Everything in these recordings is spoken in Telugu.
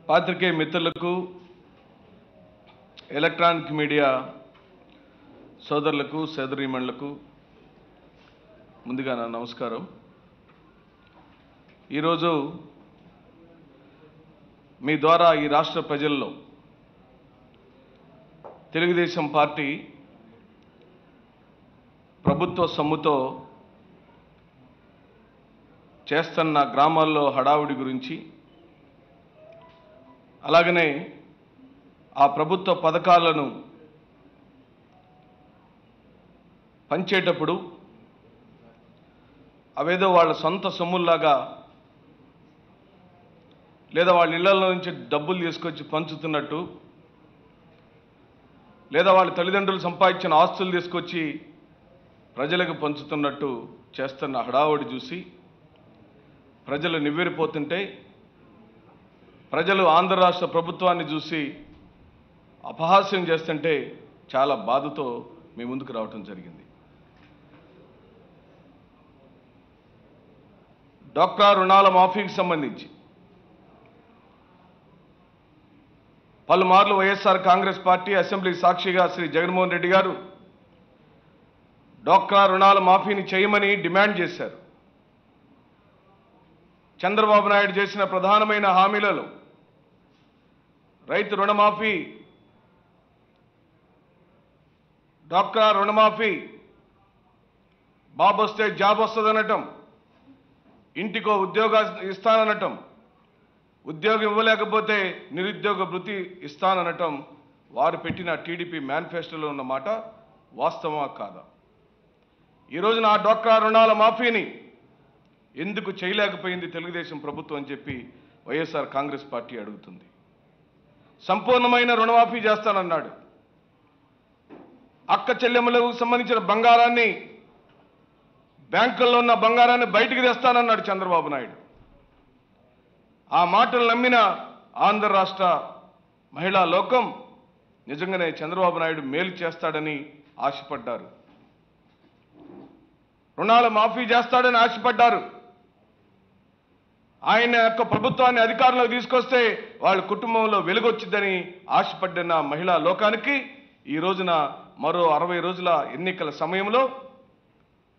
పాత్రికేయ మిత్రులకు ఎలక్ట్రానిక్ మీడియా సోదరులకు సోదరీమణులకు ముందుగా నా నమస్కారం. ఈరోజు మీ ద్వారా ఈ రాష్ట్ర ప్రజల్లో తెలుగుదేశం పార్టీ ప్రభుత్వ సొమ్ముతో చేస్తున్న గ్రామాల్లో హడావుడి గురించి, అలాగనే ఆ ప్రభుత్వ పథకాలను పంచేటప్పుడు అవేదో వాళ్ళ సొంత సొమ్ముల్లాగా లేదా వాళ్ళ ఇళ్లలో నుంచి డబ్బులు తీసుకొచ్చి పంచుతున్నట్టు, లేదా వాళ్ళ తల్లిదండ్రులు సంపాదించిన ఆస్తులు తీసుకొచ్చి ప్రజలకు పంచుతున్నట్టు చేస్తున్న హడావుడి చూసి ప్రజలు నివ్వెరపోతుంటే, ప్రజలు ఆంధ్ర రాష్ట్ర ప్రభుత్వాన్ని చూసి అపహాస్యం చేస్తుంటే చాలా బాధతో మీ ముందుకు రావటం జరిగింది. డ్వాక్రా రుణాల మాఫీకి సంబంధించి పలుమార్లు వైఎస్ఆర్ కాంగ్రెస్ పార్టీ అసెంబ్లీ సాక్షిగా శ్రీ జగన్మోహన్ రెడ్డి గారు డ్వాక్రా రుణాల మాఫీని చేయమని డిమాండ్ చేశారు. చంద్రబాబు నాయుడు చేసిన ప్రధానమైన హామీలలో రైతు రుణమాఫీ, డ్వాక్రా రుణమాఫీ, బాబు వస్తే జాబ్ వస్తుందనటం, ఇంటికో ఉద్యోగం ఇస్తాననటం, ఉద్యోగం ఇవ్వలేకపోతే నిరుద్యోగ భృతి ఇస్తాననటం వారు పెట్టిన టీడీపీ మేనిఫెస్టోలో ఉన్న మాట వాస్తవమా కాదా? ఈరోజున ఆ డ్వాక్రా రుణాల మాఫీని ఎందుకు చేయలేకపోయింది తెలుగుదేశం ప్రభుత్వం అని చెప్పి వైఎస్ఆర్ కాంగ్రెస్ పార్టీ అడుగుతుంది. సంపూర్ణమైన రుణమాఫీ చేస్తానన్నాడు. అక్క చెల్లెమ్మలకు సంబంధించిన బంగారాన్ని, బ్యాంకుల్లో ఉన్న బంగారాన్ని బయటికి తెస్తానన్నాడు చంద్రబాబు నాయుడు. ఆ మాటలు నమ్మిన ఆంధ్ర రాష్ట్ర మహిళా లోకం నిజంగానే చంద్రబాబు నాయుడు మేలు చేస్తాడని ఆశపడ్డారు. రుణాల మాఫీ చేస్తాడని ఆశపడ్డారు. ఆయన యొక్క ప్రభుత్వాన్ని అధికారంలోకి తీసుకొస్తే వాళ్ళ కుటుంబంలో వెలుగొచ్చిద్దని ఆశపడ్డ మహిళా లోకానికి ఈ రోజున మరో 60 రోజుల ఎన్నికల సమయంలో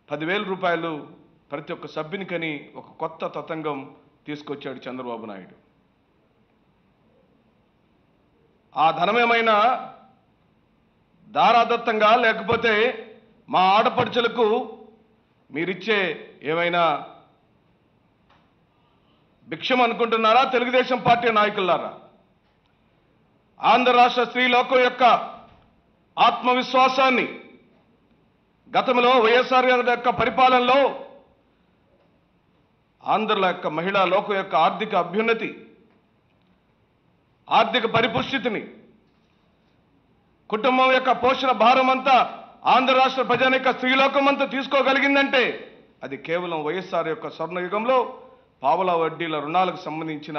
10,000 రూపాయలు ప్రతి ఒక్క సభ్యునికని ఒక కొత్త తతంగం తీసుకొచ్చాడు చంద్రబాబు నాయుడు. ఆ ధనమేమైనా దారాదత్తంగా, లేకపోతే మా ఆడపడుచులకు మీరిచ్చే ఏమైనా భిక్షం అనుకుంటున్నారా తెలుగుదేశం పార్టీ నాయకులారా? ఆంధ్ర రాష్ట్ర స్త్రీ లోకం యొక్క ఆత్మవిశ్వాసాన్ని, గతంలో వైఎస్ఆర్ గారి యొక్క పరిపాలనలో ఆంధ్రుల యొక్క మహిళా లోకం యొక్క ఆర్థిక అభ్యున్నతి, ఆర్థిక పరిపుష్టిని, కుటుంబం యొక్క పోషణ భారం అంతా ఆంధ్ర రాష్ట్ర ప్రజానిక స్త్రీలోకం అంతా తీసుకోగలిగిందంటే అది కేవలం వైఎస్ఆర్ యొక్క స్వర్ణయుగంలో పావలా వడ్డీల రుణాలకు సంబంధించిన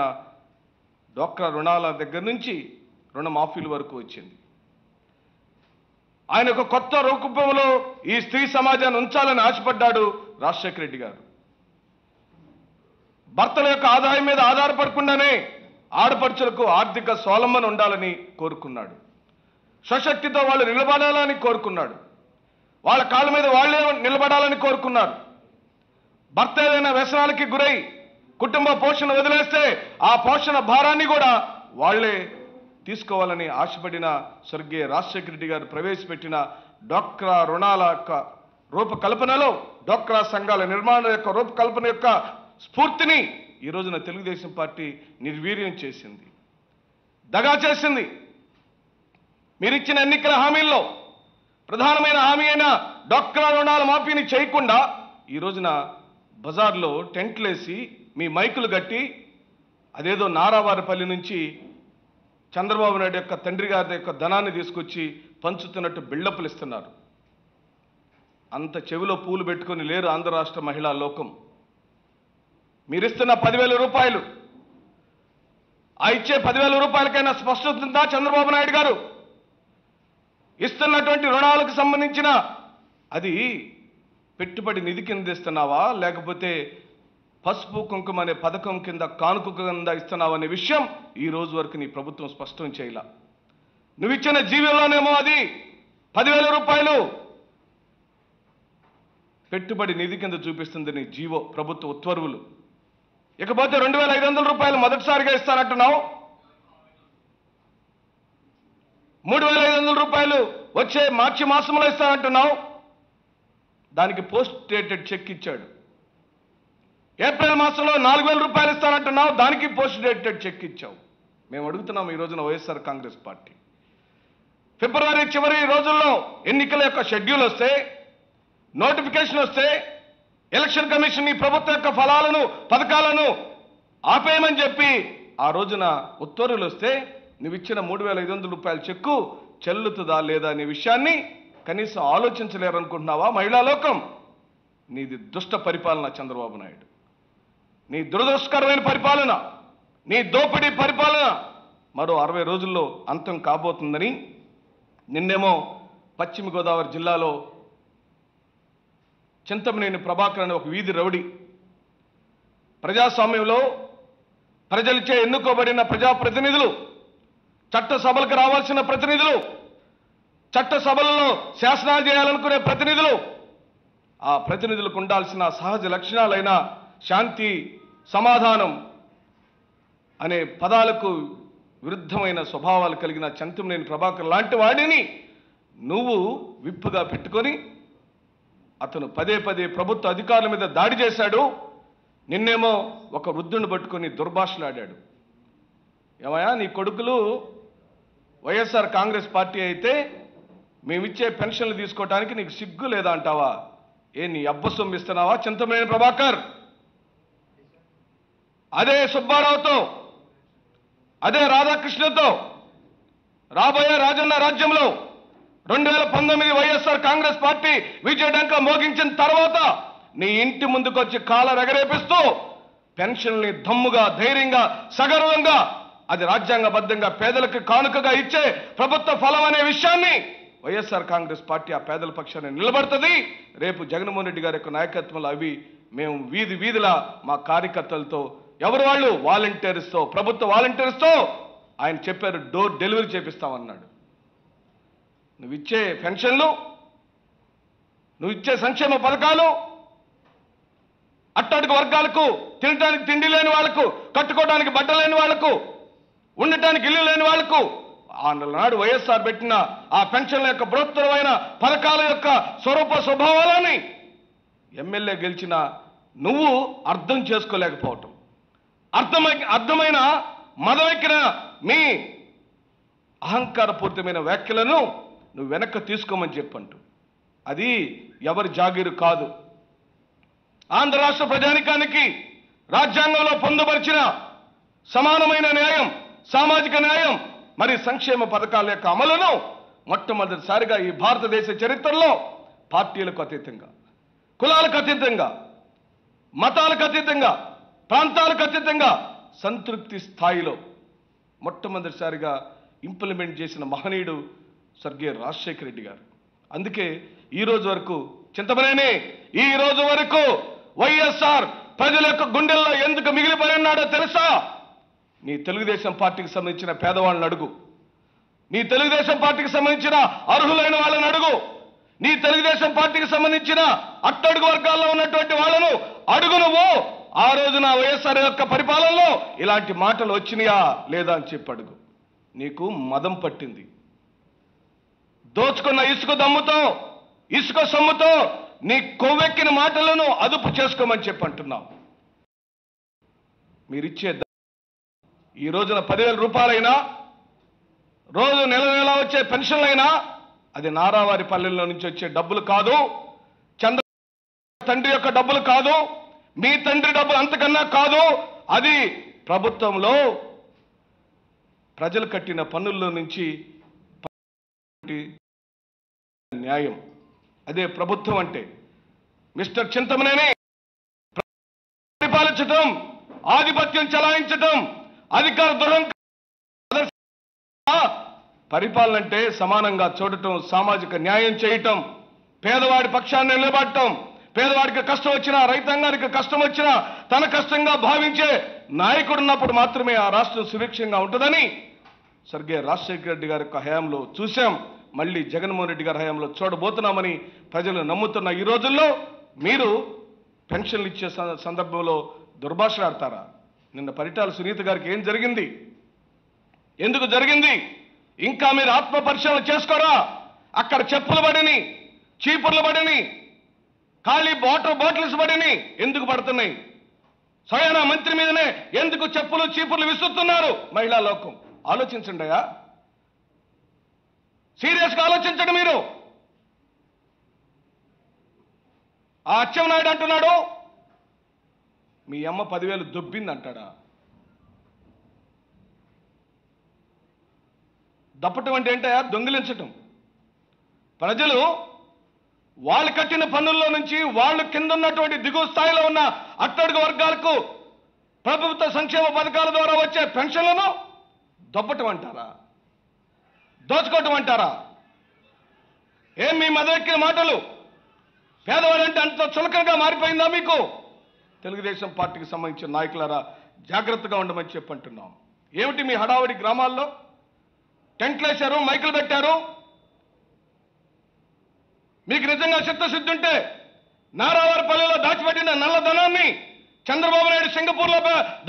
డ్వాక్రా రుణాల దగ్గర నుంచి రుణమాఫీల వరకు వచ్చింది. ఆయన ఒక కొత్త రూపంలో ఈ స్త్రీ సమాజాన్ని ఉంచాలని ఆశపడ్డాడు రాజశేఖర రెడ్డి గారు. భర్తల యొక్క ఆదాయం మీద ఆధారపడకుండానే ఆడపడుచులకు ఆర్థిక స్వావలంబన ఉండాలని కోరుకున్నాడు. స్వశక్తితో వాళ్ళు నిలబడాలని కోరుకున్నాడు. వాళ్ళ కాళ్ళ మీద వాళ్ళే నిలబడాలని కోరుకున్నారు. భర్త ఏదైనా వ్యసనాలకి గురై కుటుంబ పోషణ వదిలేస్తే ఆ పోషణ భారాన్ని కూడా వాళ్లే తీసుకోవాలని ఆశపడిన స్వర్గీయ రాజశేఖర రెడ్డి గారు ప్రవేశపెట్టిన డ్వాక్రా రుణాల యొక్క రూపకల్పనలో, డ్వాక్రా సంఘాల నిర్మాణం యొక్క రూపకల్పన యొక్క స్ఫూర్తిని ఈ రోజున తెలుగుదేశం పార్టీ నిర్వీర్యం చేసింది, దగా చేసింది. మీరిచ్చిన ఎన్నికల హామీల్లో ప్రధానమైన హామీ అయిన డ్వాక్రా రుణాల మాఫీని చేయకుండా ఈ రోజున బజార్లో టెంట్లేసి మీ మైకులు కట్టి అదేదో నారావారిపల్లి నుంచి చంద్రబాబు నాయుడు యొక్క తండ్రి గారి యొక్క ధనాన్ని తీసుకొచ్చి పంచుతున్నట్టు బిల్డప్లు ఇస్తున్నారు. అంత చెవిలో పూలు పెట్టుకొని లేరు ఆంధ్ర రాష్ట్ర మహిళా లోకం. మీరిస్తున్న 10,000 రూపాయలు, ఆ ఇచ్చే 10,000 రూపాయలకైనా స్పష్టత ఉందా చంద్రబాబు నాయుడు గారు? ఇస్తున్నటువంటి రుణాలకు సంబంధించిన అది పెట్టుబడి నిధి కింద ఇస్తున్నావా, లేకపోతే పసుపు కుంకుమ అనే పథకం కింద కానుక కింద ఇస్తున్నావనే విషయం ఈ రోజు వరకు నీ ప్రభుత్వం స్పష్టం చేయాల. నువ్వు ఇచ్చిన జీవోలోనేమో అది 10,000 రూపాయలు పెట్టుబడి నిధి కింద చూపిస్తుంది నీ జీవో ప్రభుత్వ ఉత్తర్వులు. ఇకపోతే 2,500 రూపాయలు మొదటిసారిగా ఇస్తానంటున్నావు. 3,500 రూపాయలు వచ్చే మార్చి మాసంలో ఇస్తానంటున్నావు. దానికి పోస్ట్ డేటెడ్ చెక్ ఇచ్చాడు. ఏప్రిల్ మాసంలో 4,000 రూపాయలు ఇస్తానంటున్నావు. దానికి పోస్ట్ డేటెడ్ చెక్ ఇచ్చావు. మేము అడుగుతున్నాం ఈ రోజున వైఎస్ఆర్ కాంగ్రెస్ పార్టీ, ఫిబ్రవరి చివరి రోజుల్లో ఎన్నికల యొక్క షెడ్యూల్ వస్తే, నోటిఫికేషన్ వస్తే, ఎలక్షన్ కమిషన్ ఈ ప్రభుత్వం యొక్క ఫలాలను పథకాలను ఆపేయమని చెప్పి ఆ రోజున ఉత్తర్వులు వస్తే నువ్వు ఇచ్చిన 3,500 రూపాయల చెక్కు చెల్లుతుందా లేదా అనే విషయాన్ని కనీసం ఆలోచించలేరనుకుంటున్నావా మహిళా లోకం? నీది దుష్ట పరిపాలన చంద్రబాబు నాయుడు, నీ దురదృష్టకరమైన పరిపాలన, నీ దోపిడీ పరిపాలన మరో 60 రోజుల్లో అంతం కాబోతుందని నిన్నేమో పశ్చిమ గోదావరి జిల్లాలో చింతమనేని ప్రభాకర్ అనే ఒక వీధి రౌడీ ప్రజాస్వామ్యంలో ప్రజలచే ఎన్నుకోబడిన ప్రజాప్రతినిధులు, చట్టసభలకు రావాల్సిన ప్రతినిధులు, చట్టసభలలో శాసనాలు చేయాలనుకునే ప్రతినిధులు, ఆ ప్రతినిధులకు ఉండాల్సిన సహజ లక్షణాలైన శాంతి, సమాధానం అనే పదాలకు విరుద్ధమైన స్వభావాలు కలిగిన చింతమనేని ప్రభాకర్ లాంటి వాడిని నువ్వు విప్పుగా పెట్టుకొని అతను పదే పదే ప్రభుత్వ అధికారుల మీద దాడి చేశాడు. నిన్నేమో ఒక వృద్ధుని పట్టుకొని దుర్భాషలాడాడు. ఏమయ్యా, నీ కొడుకులు వైఎస్ఆర్ కాంగ్రెస్ పార్టీ అయితే మేమిచ్చే పెన్షన్లు తీసుకోవడానికి నీకు సిగ్గు లేదా అంటావా? నీ అబ్బ సొమ్ము ఇస్తున్నావా చింతమనేని ప్రభాకర్? అదే సుబ్బారావుతో, అదే రాధాకృష్ణతో రాబోయే రాజన్న రాజ్యంలో 2019 వైఎస్ఆర్ కాంగ్రెస్ పార్టీ విజయడంక మోగించిన తర్వాత నీ ఇంటి ముందుకు వచ్చి కాలర్ ఎగరేపిస్తూ పెన్షన్ని దమ్ముగా, ధైర్యంగా, సగర్వంగా అది రాజ్యాంగబద్ధంగా పేదలకు కానుకగా ఇచ్చే ప్రభుత్వ ఫలం అనే విషయాన్ని వైఎస్ఆర్ కాంగ్రెస్ పార్టీ ఆ పేదల పక్షాన్ని నిలబడుతుంది. రేపు జగన్మోహన్ రెడ్డి గారి యొక్క నాయకత్వంలో అవి మేము వీధి వీధిలా మా కార్యకర్తలతో, ఎవరు వాళ్ళు వాలంటీర్స్తో, ప్రభుత్వ వాలంటీర్స్తో ఆయన చెప్పారు డోర్ డెలివరీ చేపిస్తామన్నాడు. నువ్వు ఇచ్చే పెన్షన్లు, నువ్వు ఇచ్చే సంక్షేమ పథకాలు అట్టడుగు వర్గాలకు, తినడానికి తిండి లేని వాళ్లకు, కట్టుకోవడానికి బట్ట లేని వాళ్లకు, ఉండటానికి ఇల్లు లేని వాళ్లకు ఆనాడు వైఎస్ఆర్ పెట్టిన ఆ పెన్షన్ల యొక్క బృహత్తరమైన పథకాల యొక్క స్వరూప స్వభావాలని ఎమ్మెల్యే గెలిచిన నువ్వు అర్థం చేసుకోలేకపోవటం, అర్థమైన మదవెక్కిన మీ అహంకారపూరితమైన వ్యాఖ్యలను నువ్వు వెనక్కి తీసుకోమని చెప్పంటూ అది ఎవరి జాగీరు కాదు. ఆంధ్ర రాష్ట్ర ప్రజానికానికి రాజ్యాంగంలో పొందుపరిచిన సమానమైన న్యాయం, సామాజిక న్యాయం, మరి సంక్షేమ పథకాల యొక్క అమలును మొట్టమొదటిసారిగా ఈ భారతదేశ చరిత్రలో పార్టీలకు అతీతంగా, కులాలకు అతీతంగా, మతాలకు అతీతంగా, ప్రాంతాలకు అతీతంగా సంతృప్తి స్థాయిలో మొట్టమొదటిసారిగా ఇంప్లిమెంట్ చేసిన మహనీయుడు స్వర్గీయ రాజశేఖర రెడ్డి గారు. అందుకే ఈ రోజు వరకు చింతమనేని ఈ రోజు వరకు వైఎస్ఆర్ ప్రజల యొక్క గుండెల్లో ఎందుకు మిగిలిపోయి ఉన్నాడో తెలుసా? నీ తెలుగుదేశం పార్టీకి సంబంధించిన పేదవాళ్ళని అడుగు, నీ తెలుగుదేశం పార్టీకి సంబంధించిన అర్హులైన వాళ్ళని అడుగు, నీ తెలుగుదేశం పార్టీకి సంబంధించిన అట్టడుగు వర్గాల్లో ఉన్నటువంటి వాళ్ళను అడుగు. నువ్వు ఆ రోజున వైఎస్ఆర్ యొక్క పరిపాలనలో ఇలాంటి మాటలు వచ్చినాయా లేదా అని చెప్పి అడుగు. నీకు మదం పట్టింది. దోచుకున్న ఇసుక దమ్ముతో, ఇసుక సొమ్ముతో నీ కొవ్వెక్కిన మాటలను అదుపు చేసుకోమని చెప్పి అంటున్నావు. మీరిచ్చే ఈ రోజున 10,000 రూపాయలైనా, రోజు నెల నెల వచ్చే పెన్షన్లైనా అది నారావారి పల్లెల్లో నుంచి వచ్చే డబ్బులు కాదు, చంద్ర తండ్రి యొక్క డబ్బులు కాదు, మీ తండ్రి డబ్బులు అంతకన్నా కాదు. అది ప్రభుత్వంలో ప్రజలు కట్టిన పన్నుల్లో నుంచి న్యాయం. అదే ప్రభుత్వం అంటే. మిస్టర్ చింతమనేని పరిపాలించటం, ఆధిపత్యం చలాయించటం, అధికార దురంకారం పరిపాలన అంటే సమానంగా చూడటం, సామాజిక న్యాయం చేయటం, పేదవాడి పక్షాన్ని నిలబడటం, పేదవాడికి కష్టం వచ్చినా, రైతాంగానికి కష్టం వచ్చినా తన కష్టంగా భావించే నాయకుడు ఉన్నప్పుడు మాత్రమే ఆ రాష్ట్రం సుభిక్షంగా ఉంటుందని స్వర్గీయ రాజశేఖర రెడ్డి గారి యొక్క హయాంలో చూశాం. మళ్ళీ జగన్మోహన్ రెడ్డి గారి హయాంలో చూడబోతున్నామని ప్రజలు నమ్ముతున్న ఈ రోజుల్లో మీరు పెన్షన్లు ఇచ్చే సందర్భంలో దుర్భాషలాడతారా? నిన్న పరిటాల సునీత గారికి ఏం జరిగింది? ఎందుకు జరిగింది? ఇంకా మీరు ఆత్మ పరిశీలన చేసుకోరా? అక్కడ చెప్పులు పడిని, చీపుర్లు పడిని, ఖాళీ వాటర్ బాటిల్స్ పడిని ఎందుకు పడుతున్నాయి? స్వయానా మంత్రి మీదనే ఎందుకు చెప్పులు చీపుర్లు విసురుతున్నారు? మహిళా లోకం ఆలోచించండి అయ్యా, సీరియస్గా ఆలోచించండి మీరు. ఆ అచ్చెన్నాయుడు అంటున్నాడు మీ అమ్మ 10,000 దొబ్బింది అంటాడా? దప్పటం అంటే ఏంటయా? దొంగిలించటం. ప్రజలు వాళ్ళు కట్టిన పన్నుల్లో నుంచి వాళ్ళు కింద ఉన్నటువంటి దిగువ స్థాయిలో ఉన్న అట్టడుగు వర్గాలకు ప్రభుత్వ సంక్షేమ పథకాల ద్వారా వచ్చే పెన్షన్లను దొబ్బటం అంటారా? దోచుకోవటం అంటారా? ఏం మీ మదవెక్కిన మాటలు? పేదవాడంటే అంత చులకనగా మారిపోయిందా మీకు? తెలుగుదేశం పార్టీకి సంబంధించిన నాయకులారా జాగ్రత్తగా ఉండమని చెప్పంటున్నాం. ఏమిటి మీ హడావుడి? గ్రామాల్లో టెంట్లు వేశారు, మైకులు పెట్టారు. మీకు నిజంగా చిత్తశుద్ధి ఉంటే నారావారిపల్లిలో దాచిపెట్టిన నల్లధనాన్ని, చంద్రబాబు నాయుడు సింగపూర్లో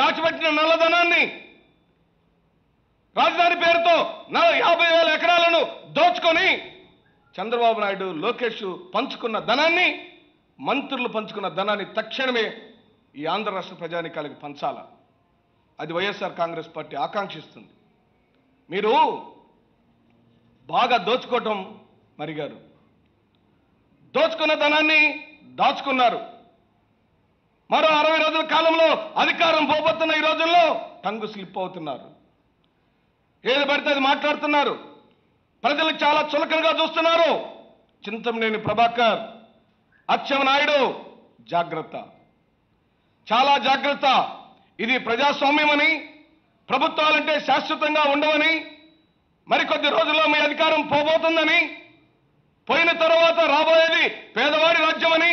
దాచిపెట్టిన నల్లధనాన్ని, రాజధాని పేరుతో 50,000 ఎకరాలను దోచుకొని చంద్రబాబు నాయుడు, లోకేష్ పంచుకున్న ధనాన్ని, మంత్రులు పంచుకున్న ధనాన్ని తక్షణమే ఈ ఆంధ్ర రాష్ట్ర ప్రజానికాలకు పంచాల. అది వైఎస్ఆర్ కాంగ్రెస్ పార్టీ ఆకాంక్షిస్తుంది. మీరు బాగా దోచుకోవటం మరిగారు. దోచుకున్న ధనాన్ని దాచుకున్నారు. మరో 60 రోజుల కాలంలో అధికారం పోబోతున్న ఈ రోజుల్లో టంగు స్లిప్ అవుతున్నారు. ఏది పడితే అది మాట్లాడుతున్నారు. ప్రజలకు చాలా చులకనగా చూస్తున్నారు. చింతమనేని ప్రభాకర్, అచ్చెన్నాయుడు జాగ్రత్త, చాలా జాగ్రత్త. ఇది ప్రజాస్వామ్యమని, ప్రభుత్వాలంటే శాశ్వతంగా ఉండవని, మరికొద్ది రోజుల్లో మీ అధికారం పోబోతుందని, పోయిన తర్వాత రాబోయేది పేదవాడి రాజ్యమని,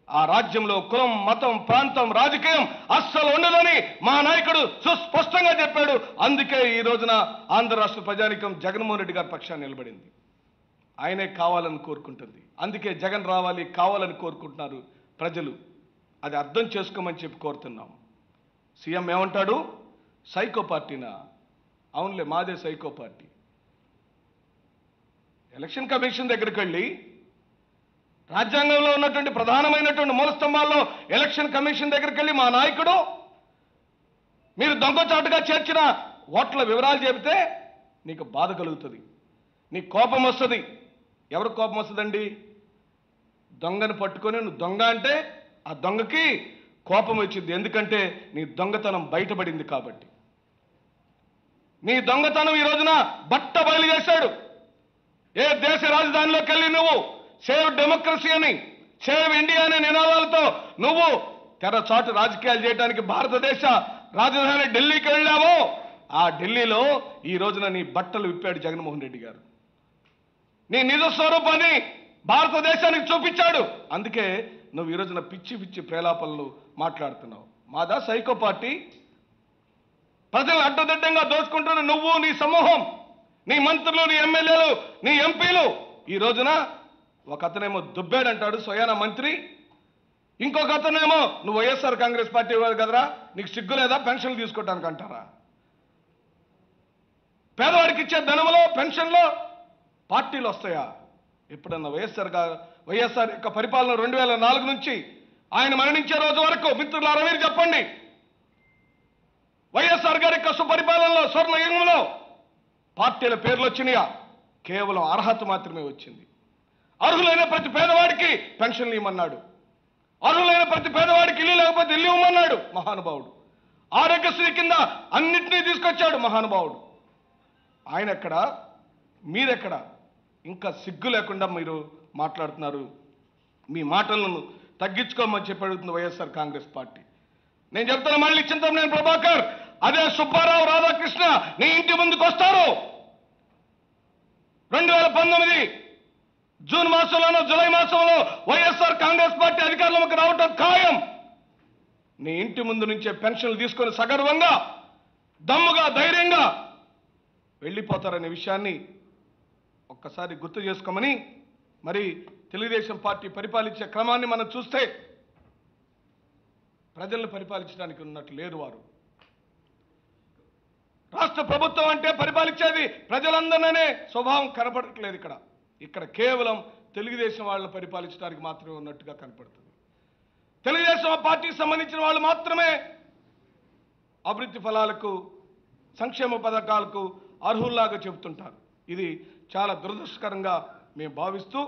ఆ రాజ్యంలో కులం, మతం, ప్రాంతం, రాజకీయం అస్సలు ఉండదని మా నాయకుడు సుస్పష్టంగా చెప్పాడు. అందుకే ఈ రోజున ఆంధ్ర రాష్ట్ర ప్రజానీకం జగన్మోహన్ రెడ్డి గారి పక్షాన్ని నిలబడింది. ఆయనే కావాలని కోరుకుంటుంది. అందుకే జగన్ రావాలి కావాలని కోరుకుంటున్నారు ప్రజలు. అది అర్థం చేసుకోమని చెప్పి కోరుతున్నాం. సీఎం ఏమంటాడు? సైకో పార్టీనా? అవునులే, మాదే సైకో పార్టీ. ఎలక్షన్ కమిషన్ దగ్గరికి వెళ్ళి రాజ్యాంగంలో ఉన్నటువంటి ప్రధానమైనటువంటి మూలస్తంభాల్లో ఎలక్షన్ కమిషన్ దగ్గరికి వెళ్ళి మా నాయకుడు మీరు దొంగచాటుగా చేర్చిన ఓట్ల వివరాలు చెబితే నీకు బాధ కలుగుతుంది, నీకు కోపం వస్తుంది. ఎవరికి కోపం వస్తుందండి? దొంగను పట్టుకొని నువ్వు దొంగ అంటే ఆ దొంగకి కోపం వచ్చింది. ఎందుకంటే నీ దొంగతనం బయటపడింది కాబట్టి. నీ దొంగతనం ఈ రోజున బట్ట బయలు చేశాడు. ఏ దేశ రాజధానిలోకి వెళ్ళి నువ్వు సేవ్ డెమోక్రసీ అని, సేవ్ ఇండియా అనే నినాదాలతో నువ్వు తెరచాటు రాజకీయాలు చేయడానికి భారతదేశ రాజధాని ఢిల్లీకి వెళ్ళావో, ఆ ఢిల్లీలో ఈ రోజున నీ బట్టలు విప్పాడు జగన్మోహన్ రెడ్డి గారు. నీ నిజ స్వరూపాన్ని భారతదేశానికి చూపించాడు. అందుకే నువ్వు ఈ రోజున పిచ్చి పిచ్చి ప్రేలాపనలు మాట్లాడుతున్నావు. మాదా సైకో పార్టీ? ప్రజలు అడ్డదిడ్డంగా దోచుకుంటున్న నువ్వు, నీ సమూహం, నీ మంత్రులు, నీ ఎమ్మెల్యేలు, నీ ఎంపీలు ఈ రోజున ఒక అతనేమో దుబ్బాడంటాడు స్వయాన మంత్రి, ఇంకొక అతనేమో నువ్వు వైఎస్ఆర్ కాంగ్రెస్ పార్టీ వాడు కదరా, నీకు సిగ్గు లేదా పెన్షన్లు తీసుకోవటానికి అంటారా? పేదవాడికి ఇచ్చే ధనంలో పెన్షన్లో పార్టీలు వస్తాయా? ఎప్పుడన్నా వైఎస్ఆర్ యొక్క పరిపాలన 2004 నుంచి ఆయన మరణించే రోజు వరకు మిత్రులారా మీరు చెప్పండి, వైఎస్ఆర్ గారి యొక్క సుపరిపాలనలో స్వర్ణ యుగంలో పార్టీల పేర్లు వచ్చినాయా? కేవలం అర్హత మాత్రమే వచ్చింది. అర్హులైన ప్రతి పేదవాడికి పెన్షన్లు ఇవ్వమన్నాడు. అర్హులైన ప్రతి పేదవాడికి ఇల్లు లేకపోతే ఇల్లు ఇవ్వమన్నాడు మహానుభావుడు. ఆరోగ్యశ్రీ కింద అన్నింటినీ తీసుకొచ్చాడు మహానుభావుడు. ఆయన ఎక్కడ, మీరెక్కడ? ఇంకా సిగ్గు లేకుండా మీరు మాట్లాడుతున్నారు. మీ మాటలను తగ్గించుకోమని చెప్పి అడుగుతుంది వైఎస్ఆర్ కాంగ్రెస్ పార్టీ. నేను చెప్తున్నా మళ్ళీ చింతమనేని ప్రభాకర్, అదే సుబ్బారావు, రాధాకృష్ణ నీ ఇంటి ముందుకు వస్తారు. 2019 జూన్ మాసంలోనో జూలై మాసంలో వైఎస్ఆర్ కాంగ్రెస్ పార్టీ అధికారంలోకి రావటం ఖాయం. నీ ఇంటి ముందు నుంచే పెన్షన్లు తీసుకొని సగర్వంగా దమ్ముగా ధైర్యంగా వెళ్ళిపోతారనే విషయాన్ని ఒక్కసారి గుర్తు చేసుకోమని, మరి తెలుగుదేశం పార్టీ పరిపాలించే క్రమాన్ని మనం చూస్తే ప్రజలను పరిపాలించడానికి ఉన్నట్టు లేదు. వారు రాష్ట్ర ప్రభుత్వం అంటే పరిపాలించేది ప్రజలందరినే స్వభావం కనపడట్లేదు. ఇక్కడ కేవలం తెలుగుదేశం వాళ్ళని పరిపాలించడానికి మాత్రమే ఉన్నట్టుగా కనపడుతుంది. తెలుగుదేశం పార్టీకి సంబంధించిన వాళ్ళు మాత్రమే అభివృద్ధి ఫలాలకు సంక్షేమ పథకాలకు అర్హుల్లాగా చెబుతుంటారు. ఇది చాలా దురదృష్టకరంగా మేము భావిస్తూ,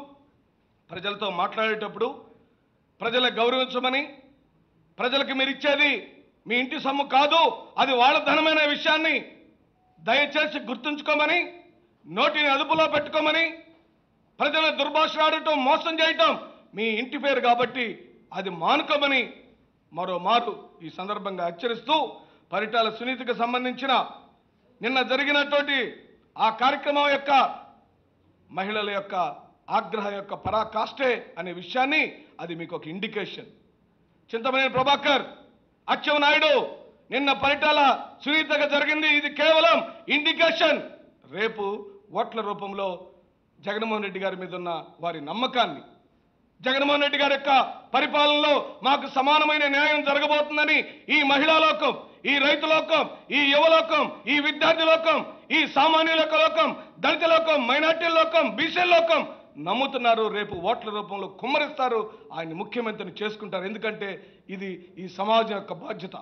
ప్రజలతో మాట్లాడేటప్పుడు ప్రజలకు గౌరవించమని, ప్రజలకు మీరు ఇచ్చేది మీ ఇంటి సొమ్ము కాదు, అది వాళ్ళ ధనమైన విషయాన్ని దయచేసి గుర్తుంచుకోమని, నోటిని అదుపులో పెట్టుకోమని, ప్రజలను దుర్భాషలాడటం మోసం చేయటం మీ ఇంటి పేరు కాబట్టి అది మానుకోమని మరో మారు ఈ సందర్భంగా హెచ్చరిస్తూ, పరిటాల సునీతకు సంబంధించిన నిన్న జరిగినటువంటి ఆ కార్యక్రమం యొక్క మహిళల యొక్క ఆగ్రహం యొక్క పరాకాష్టే అనే విషయాన్ని అది మీకు ఒక ఇండికేషన్. చింతమనేని ప్రభాకర్, అచ్చెన్నాయుడు, నిన్న పరిటాల సునీతగా జరిగింది, ఇది కేవలం ఇండికేషన్. రేపు ఓట్ల రూపంలో జగన్మోహన్ రెడ్డి గారి మీద ఉన్న వారి నమ్మకాన్ని, జగన్మోహన్ రెడ్డి గారి యొక్క పరిపాలనలో మాకు సమానమైన న్యాయం జరగబోతుందని ఈ మహిళా లోకం, ఈ రైతు లోకం, ఈ యువలోకం, ఈ విద్యార్థి లోకం, ఈ సామాన్యుల యొక్క లోకం, దళిత లోకం, మైనార్టీల లోకం, బీసీ లోకం నమ్ముతున్నారు. రేపు ఓట్ల రూపంలో కుమ్మరిస్తారు, ఆయన ముఖ్యమంత్రిని చేసుకుంటారు. ఎందుకంటే ఇది ఈ సమాజం యొక్క బాధ్యత,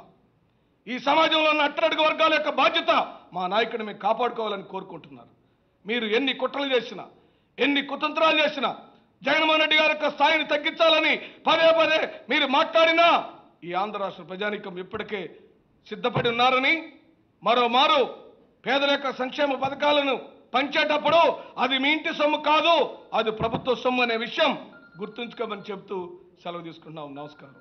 ఈ సమాజంలో ఉన్న అట్టడుగు వర్గాల యొక్క బాధ్యత. మా నాయకుడిని మేము కాపాడుకోవాలని కోరుకుంటున్నారు. మీరు ఎన్ని కుట్రలు చేసినా, ఎన్ని కుతంత్రాలు చేసినా, జగన్మోహన్ రెడ్డి గారి యొక్క స్థాయిని తగ్గించాలని పదే పదే మీరు మాట్లాడినా ఈ ఆంధ్ర రాష్ట్ర ప్రజానీకం ఇప్పటికే సిద్ధపడి ఉన్నారని, మరోమారు పేదల యొక్క సంక్షేమ పథకాలను పంచేటప్పుడు అది మీ ఇంటి సొమ్ము కాదు, అది ప్రభుత్వ సొమ్ము అనే విషయం గుర్తుంచుకోమని చెబుతూ సెలవు తీసుకుంటున్నాం. నమస్కారం.